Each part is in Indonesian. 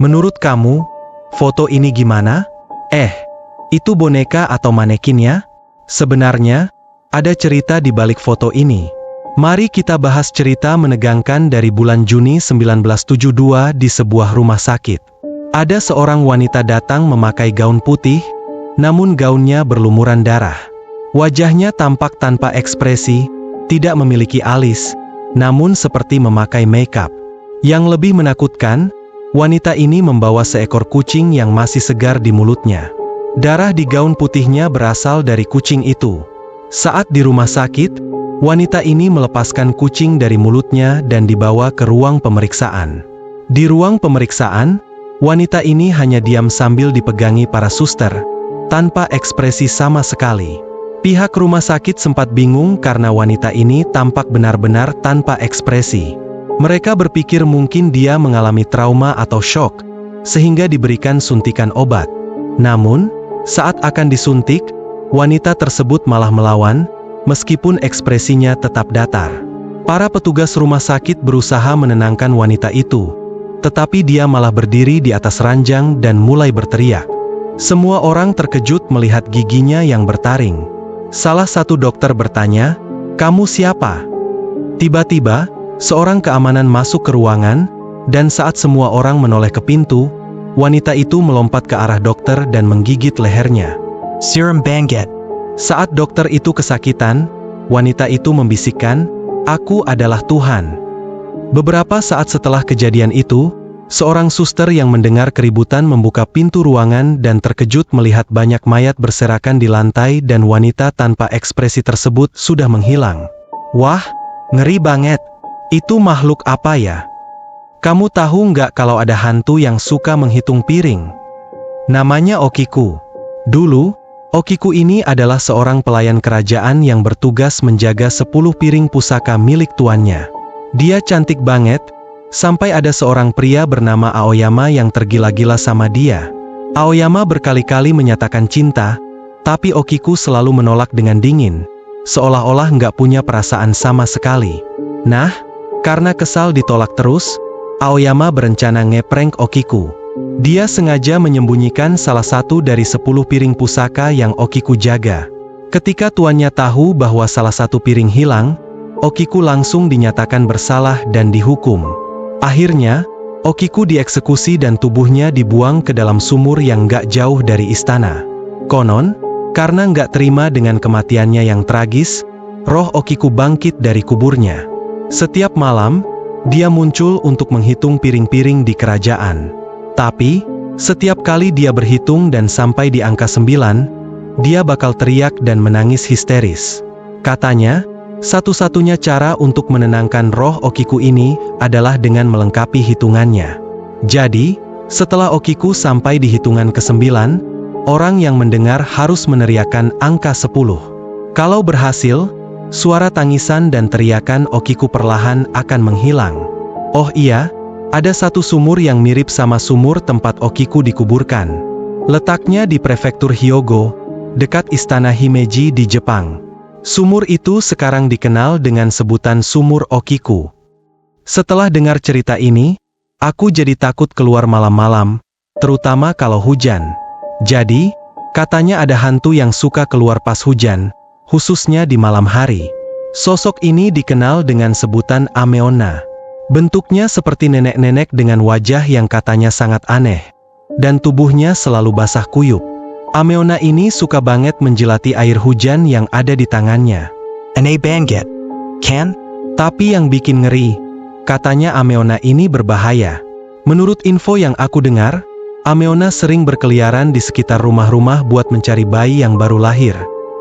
Menurut kamu, foto ini gimana? Itu boneka atau manekin ya? Sebenarnya, ada cerita di balik foto ini. Mari kita bahas cerita menegangkan dari bulan Juni 1972 di sebuah rumah sakit. Ada seorang wanita datang memakai gaun putih, namun gaunnya berlumuran darah. Wajahnya tampak tanpa ekspresi, tidak memiliki alis, namun seperti memakai makeup. Yang lebih menakutkan, wanita ini membawa seekor kucing yang masih segar di mulutnya. Darah di gaun putihnya berasal dari kucing itu. Saat di rumah sakit, wanita ini melepaskan kucing dari mulutnya dan dibawa ke ruang pemeriksaan. Di ruang pemeriksaan, wanita ini hanya diam sambil dipegangi para suster, tanpa ekspresi sama sekali. Pihak rumah sakit sempat bingung karena wanita ini tampak benar-benar tanpa ekspresi. Mereka berpikir mungkin dia mengalami trauma atau shock, sehingga diberikan suntikan obat. Namun, saat akan disuntik, wanita tersebut malah melawan, meskipun ekspresinya tetap datar. Para petugas rumah sakit berusaha menenangkan wanita itu, tetapi dia malah berdiri di atas ranjang dan mulai berteriak. Semua orang terkejut melihat giginya yang bertaring. Salah satu dokter bertanya, "Kamu siapa?" Tiba-tiba, seorang keamanan masuk ke ruangan, dan saat semua orang menoleh ke pintu, wanita itu melompat ke arah dokter dan menggigit lehernya. Serum Banget. Saat dokter itu kesakitan, wanita itu membisikkan, "Aku adalah Tuhan." Beberapa saat setelah kejadian itu, seorang suster yang mendengar keributan membuka pintu ruangan dan terkejut melihat banyak mayat berserakan di lantai dan wanita tanpa ekspresi tersebut sudah menghilang. "Wah, ngeri banget. Itu makhluk apa ya? Kamu tahu nggak kalau ada hantu yang suka menghitung piring? Namanya Okiku. Dulu, Okiku ini adalah seorang pelayan kerajaan yang bertugas menjaga 10 piring pusaka milik tuannya. Dia cantik banget, sampai ada seorang pria bernama Aoyama yang tergila-gila sama dia. Aoyama berkali-kali menyatakan cinta, tapi Okiku selalu menolak dengan dingin, seolah-olah nggak punya perasaan sama sekali. Nah, karena kesal ditolak terus, Aoyama berencana ngeprank Okiku. Dia sengaja menyembunyikan salah satu dari 10 piring pusaka yang Okiku jaga. Ketika tuannya tahu bahwa salah satu piring hilang, Okiku langsung dinyatakan bersalah dan dihukum. Akhirnya, Okiku dieksekusi dan tubuhnya dibuang ke dalam sumur yang gak jauh dari istana. Konon, karena gak terima dengan kematiannya yang tragis, roh Okiku bangkit dari kuburnya. Setiap malam, dia muncul untuk menghitung piring-piring di kerajaan. Tapi, setiap kali dia berhitung dan sampai di angka 9, dia bakal teriak dan menangis histeris. Katanya, satu-satunya cara untuk menenangkan roh Okiku ini adalah dengan melengkapi hitungannya. Jadi, setelah Okiku sampai di hitungan ke-9, orang yang mendengar harus meneriakkan angka 10. Kalau berhasil, suara tangisan dan teriakan Okiku perlahan akan menghilang. Oh iya, ada satu sumur yang mirip sama sumur tempat Okiku dikuburkan. Letaknya di prefektur Hyogo, dekat istana Himeji di Jepang. Sumur itu sekarang dikenal dengan sebutan Sumur Okiku. Setelah dengar cerita ini, aku jadi takut keluar malam-malam, terutama kalau hujan. Jadi, katanya ada hantu yang suka keluar pas hujan, khususnya di malam hari. Sosok ini dikenal dengan sebutan Ameona. Bentuknya seperti nenek-nenek dengan wajah yang katanya sangat aneh, dan tubuhnya selalu basah kuyup. Ameona ini suka banget menjilati air hujan yang ada di tangannya. Aneh banget, kan? Tapi yang bikin ngeri, katanya Ameona ini berbahaya. Menurut info yang aku dengar, Ameona sering berkeliaran di sekitar rumah-rumah buat mencari bayi yang baru lahir.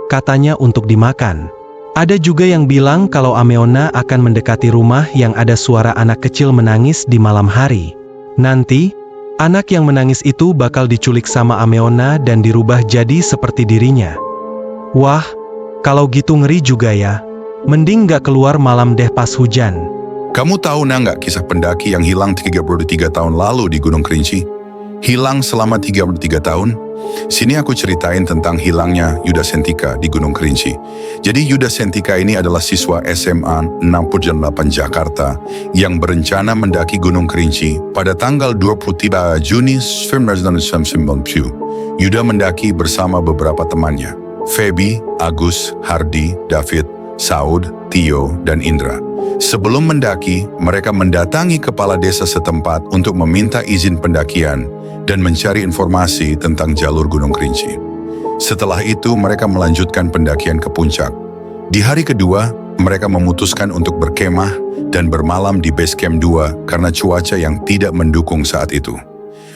Katanya untuk dimakan. Ada juga yang bilang kalau Ameona akan mendekati rumah yang ada suara anak kecil menangis di malam hari. Nanti, anak yang menangis itu bakal diculik sama Ameona dan dirubah jadi seperti dirinya. Wah, kalau gitu ngeri juga ya. Mending gak keluar malam deh pas hujan. Kamu tahu nggak kisah pendaki yang hilang 33 tahun lalu di Gunung Kerinci? Hilang selama 33 tahun, Sini aku ceritain tentang hilangnya Yuda Sentika di Gunung Kerinci. Jadi Yuda Sentika ini adalah siswa SMA 68 Jakarta yang berencana mendaki Gunung Kerinci pada tanggal 23 Juni 1990. Yuda mendaki bersama beberapa temannya, Feby, Agus, Hardi, David, Saud, Tio, dan Indra. Sebelum mendaki, mereka mendatangi kepala desa setempat untuk meminta izin pendakian dan mencari informasi tentang jalur Gunung Kerinci. Setelah itu, mereka melanjutkan pendakian ke puncak. Di hari kedua, mereka memutuskan untuk berkemah dan bermalam di base camp 2 karena cuaca yang tidak mendukung saat itu.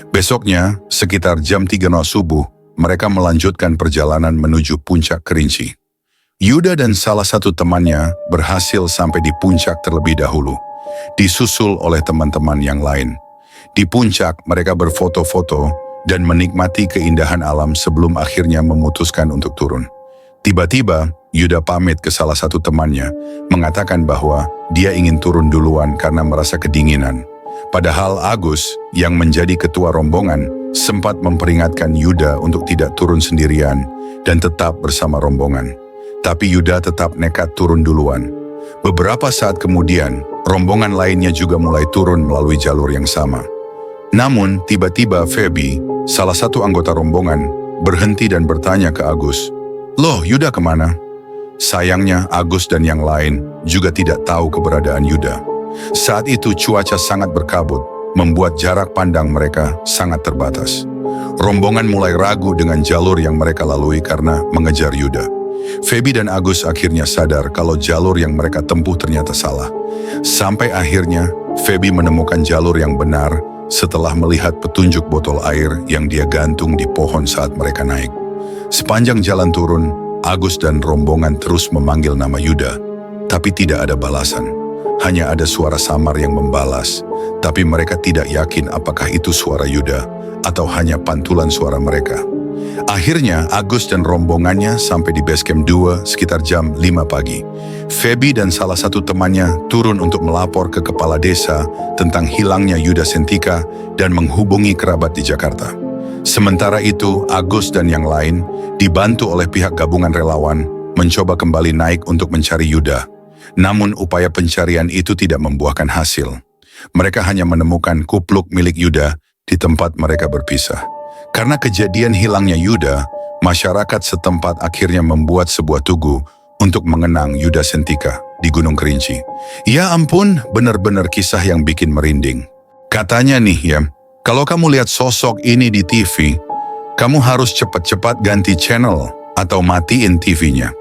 Besoknya, sekitar jam 3 subuh, mereka melanjutkan perjalanan menuju puncak Kerinci. Yuda dan salah satu temannya berhasil sampai di puncak terlebih dahulu, disusul oleh teman-teman yang lain. Di puncak, mereka berfoto-foto dan menikmati keindahan alam sebelum akhirnya memutuskan untuk turun. Tiba-tiba, Yuda pamit ke salah satu temannya, mengatakan bahwa dia ingin turun duluan karena merasa kedinginan. Padahal Agus, yang menjadi ketua rombongan, sempat memperingatkan Yuda untuk tidak turun sendirian dan tetap bersama rombongan. Tapi Yuda tetap nekat turun duluan. Beberapa saat kemudian, rombongan lainnya juga mulai turun melalui jalur yang sama. Namun, tiba-tiba Feby, salah satu anggota rombongan, berhenti dan bertanya ke Agus, "Loh, Yuda kemana?" Sayangnya, Agus dan yang lain juga tidak tahu keberadaan Yuda. Saat itu cuaca sangat berkabut, membuat jarak pandang mereka sangat terbatas. Rombongan mulai ragu dengan jalur yang mereka lalui karena mengejar Yuda. Feby dan Agus akhirnya sadar kalau jalur yang mereka tempuh ternyata salah. Sampai akhirnya, Feby menemukan jalur yang benar setelah melihat petunjuk botol air yang dia gantung di pohon saat mereka naik. Sepanjang jalan turun, Agus dan rombongan terus memanggil nama Yuda, tapi tidak ada balasan. Hanya ada suara samar yang membalas, tapi mereka tidak yakin apakah itu suara Yuda atau hanya pantulan suara mereka. Akhirnya, Agus dan rombongannya sampai di base camp 2 sekitar jam 5 pagi. Feby dan salah satu temannya turun untuk melapor ke kepala desa tentang hilangnya Yuda Sentika dan menghubungi kerabat di Jakarta. Sementara itu, Agus dan yang lain dibantu oleh pihak gabungan relawan mencoba kembali naik untuk mencari Yuda. Namun upaya pencarian itu tidak membuahkan hasil. Mereka hanya menemukan kupluk milik Yuda di tempat mereka berpisah. Karena kejadian hilangnya Yuda, masyarakat setempat akhirnya membuat sebuah tugu untuk mengenang Yuda Sentika di Gunung Kerinci. Ya ampun, benar-benar kisah yang bikin merinding. Katanya nih ya, kalau kamu lihat sosok ini di TV, kamu harus cepat-cepat ganti channel atau matiin TV-nya.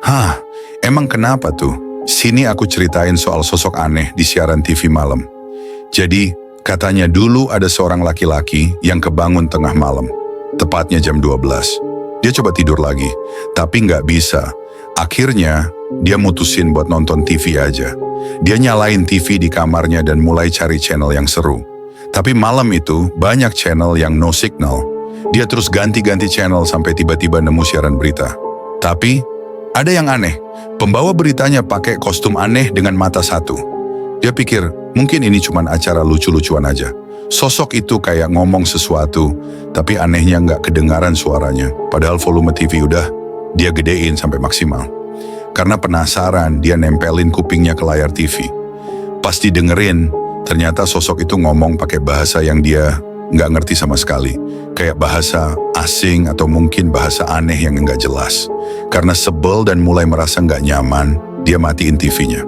Hah, emang kenapa tuh? Sini aku ceritain soal sosok aneh di siaran TV malam. Jadi, katanya dulu ada seorang laki-laki yang kebangun tengah malam, tepatnya jam 12. Dia coba tidur lagi, tapi nggak bisa. Akhirnya, dia mutusin buat nonton TV aja. Dia nyalain TV di kamarnya dan mulai cari channel yang seru. Tapi malam itu, banyak channel yang no signal. Dia terus ganti-ganti channel sampai tiba-tiba nemu siaran berita. Tapi, ada yang aneh. Pembawa beritanya pakai kostum aneh dengan mata satu. Dia pikir, mungkin ini cuma acara lucu-lucuan aja. Sosok itu kayak ngomong sesuatu, tapi anehnya nggak kedengaran suaranya. Padahal volume TV udah dia gedein sampai maksimal. Karena penasaran, dia nempelin kupingnya ke layar TV. Pas didengerin, ternyata sosok itu ngomong pakai bahasa yang dia nggak ngerti sama sekali. Kayak bahasa asing atau mungkin bahasa aneh yang nggak jelas. Karena sebel dan mulai merasa nggak nyaman, dia matiin TV-nya.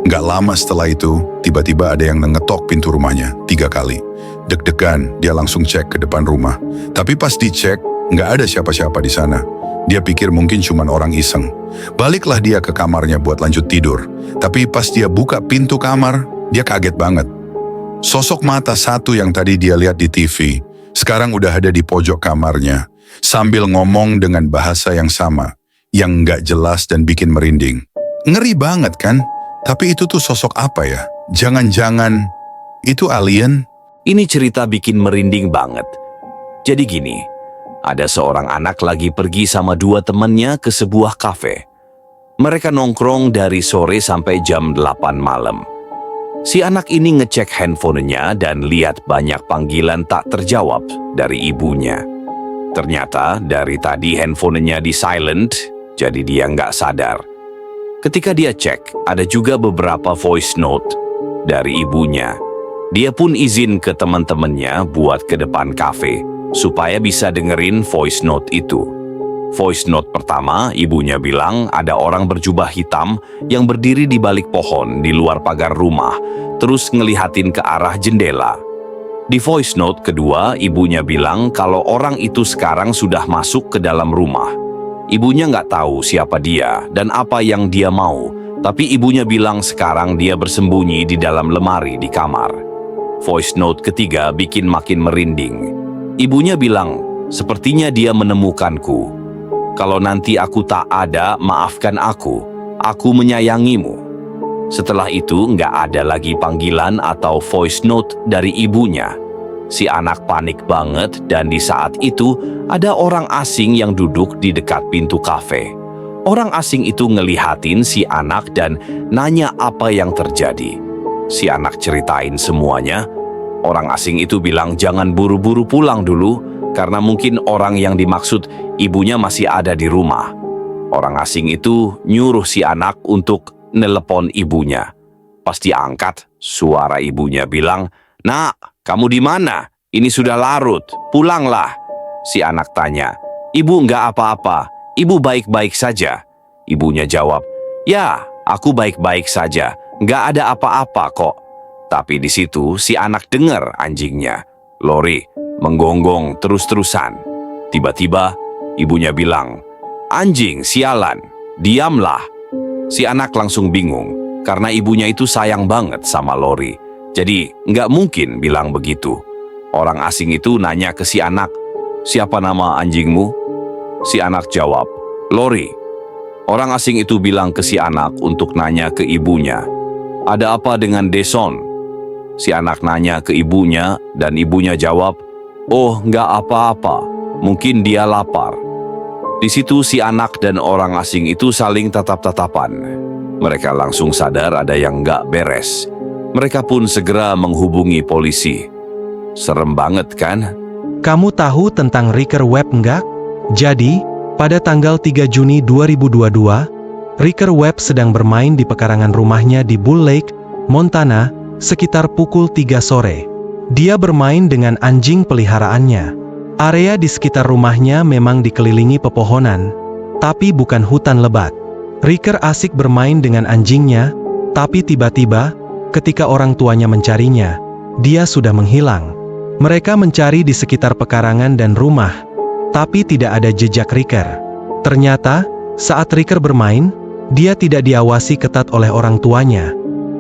Nggak lama setelah itu, tiba-tiba ada yang ngetok pintu rumahnya 3 kali. Deg-degan, dia langsung cek ke depan rumah. Tapi pas dicek, nggak ada siapa-siapa di sana. Dia pikir mungkin cuma orang iseng. Baliklah dia ke kamarnya buat lanjut tidur. Tapi pas dia buka pintu kamar, dia kaget banget. Sosok mata satu yang tadi dia lihat di TV, sekarang udah ada di pojok kamarnya, sambil ngomong dengan bahasa yang sama, yang nggak jelas dan bikin merinding. Ngeri banget kan? Tapi itu tuh sosok apa ya? Jangan-jangan itu alien? Ini cerita bikin merinding banget. Jadi gini, ada seorang anak lagi pergi sama 2 temannya ke sebuah kafe. Mereka nongkrong dari sore sampai jam 8 malam. Si anak ini ngecek handphonenya dan lihat banyak panggilan tak terjawab dari ibunya. Ternyata dari tadi handphonenya di silent, jadi dia nggak sadar. Ketika dia cek, ada juga beberapa voice note dari ibunya. Dia pun izin ke teman-temannya buat ke depan kafe, supaya bisa dengerin voice note itu. Voice note pertama, ibunya bilang ada orang berjubah hitam yang berdiri di balik pohon di luar pagar rumah, terus ngelihatin ke arah jendela. Di voice note kedua, ibunya bilang kalau orang itu sekarang sudah masuk ke dalam rumah. Ibunya nggak tahu siapa dia dan apa yang dia mau, tapi ibunya bilang sekarang dia bersembunyi di dalam lemari di kamar. Voice note ketiga bikin makin merinding. Ibunya bilang, sepertinya dia menemukanku. Kalau nanti aku tak ada, maafkan aku menyayangimu. Setelah itu nggak ada lagi panggilan atau voice note dari ibunya. Si anak panik banget dan di saat itu ada orang asing yang duduk di dekat pintu kafe. Orang asing itu ngelihatin si anak dan nanya apa yang terjadi. Si anak ceritain semuanya. Orang asing itu bilang jangan buru-buru pulang dulu karena mungkin orang yang dimaksud ibunya masih ada di rumah. Orang asing itu nyuruh si anak untuk nelepon ibunya. Pas diangkat, suara ibunya bilang, "Nak, kamu di mana? Ini sudah larut, pulanglah." Si anak tanya, "Ibu nggak apa-apa, ibu baik-baik saja." Ibunya jawab, "Ya, aku baik-baik saja, nggak ada apa-apa kok." Tapi di situ si anak dengar anjingnya, Lori, menggonggong terus-terusan. Tiba-tiba, ibunya bilang, "Anjing, sialan, diamlah." Si anak langsung bingung, karena ibunya itu sayang banget sama Lori. Jadi, nggak mungkin bilang begitu. Orang asing itu nanya ke si anak, "Siapa nama anjingmu?" Si anak jawab, "Lori." Orang asing itu bilang ke si anak untuk nanya ke ibunya, "Ada apa dengan Deson?" Si anak nanya ke ibunya, dan ibunya jawab, "Oh, nggak apa-apa, mungkin dia lapar." Di situ si anak dan orang asing itu saling tatap-tatapan. Mereka langsung sadar ada yang nggak beres. Mereka pun segera menghubungi polisi. Serem banget kan? Kamu tahu tentang Ricker Webb nggak? Jadi, pada tanggal 3 Juni 2022, Ricker Webb sedang bermain di pekarangan rumahnya di Bull Lake, Montana, sekitar pukul 3 sore. Dia bermain dengan anjing peliharaannya. Area di sekitar rumahnya memang dikelilingi pepohonan, tapi bukan hutan lebat. Ricker asik bermain dengan anjingnya, tapi tiba-tiba, ketika orang tuanya mencarinya, dia sudah menghilang. Mereka mencari di sekitar pekarangan dan rumah, tapi tidak ada jejak Ricker. Ternyata, saat Ricker bermain, dia tidak diawasi ketat oleh orang tuanya.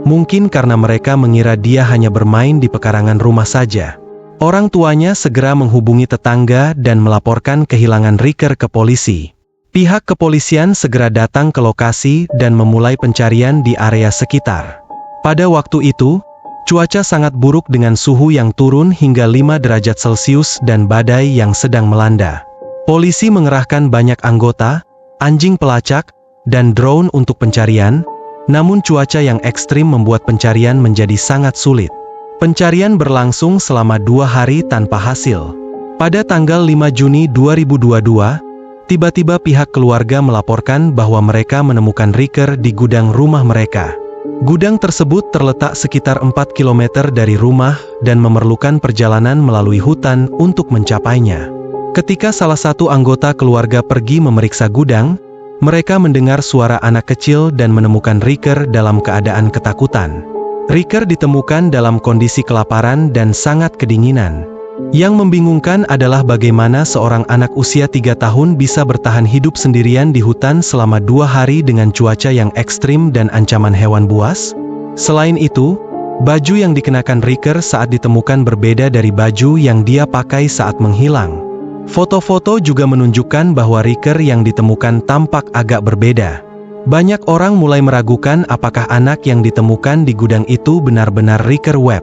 Mungkin karena mereka mengira dia hanya bermain di pekarangan rumah saja. Orang tuanya segera menghubungi tetangga dan melaporkan kehilangan Ricker ke polisi. Pihak kepolisian segera datang ke lokasi dan memulai pencarian di area sekitar. Pada waktu itu, cuaca sangat buruk dengan suhu yang turun hingga 5 derajat Celcius dan badai yang sedang melanda. Polisi mengerahkan banyak anggota, anjing pelacak, dan drone untuk pencarian, namun cuaca yang ekstrim membuat pencarian menjadi sangat sulit. Pencarian berlangsung selama 2 hari tanpa hasil. Pada tanggal 5 Juni 2022, tiba-tiba pihak keluarga melaporkan bahwa mereka menemukan Ricker di gudang rumah mereka. Gudang tersebut terletak sekitar 4 km dari rumah dan memerlukan perjalanan melalui hutan untuk mencapainya. Ketika salah satu anggota keluarga pergi memeriksa gudang, mereka mendengar suara anak kecil dan menemukan Ricker dalam keadaan ketakutan. Ricker ditemukan dalam kondisi kelaparan dan sangat kedinginan. Yang membingungkan adalah bagaimana seorang anak usia 3 tahun bisa bertahan hidup sendirian di hutan selama 2 hari dengan cuaca yang ekstrim dan ancaman hewan buas. Selain itu, baju yang dikenakan Ricker saat ditemukan berbeda dari baju yang dia pakai saat menghilang. Foto-foto juga menunjukkan bahwa Ricker yang ditemukan tampak agak berbeda. Banyak orang mulai meragukan apakah anak yang ditemukan di gudang itu benar-benar Ricker Webb.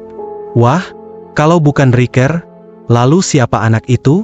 Wah, kalau bukan Ricker, lalu siapa anak itu?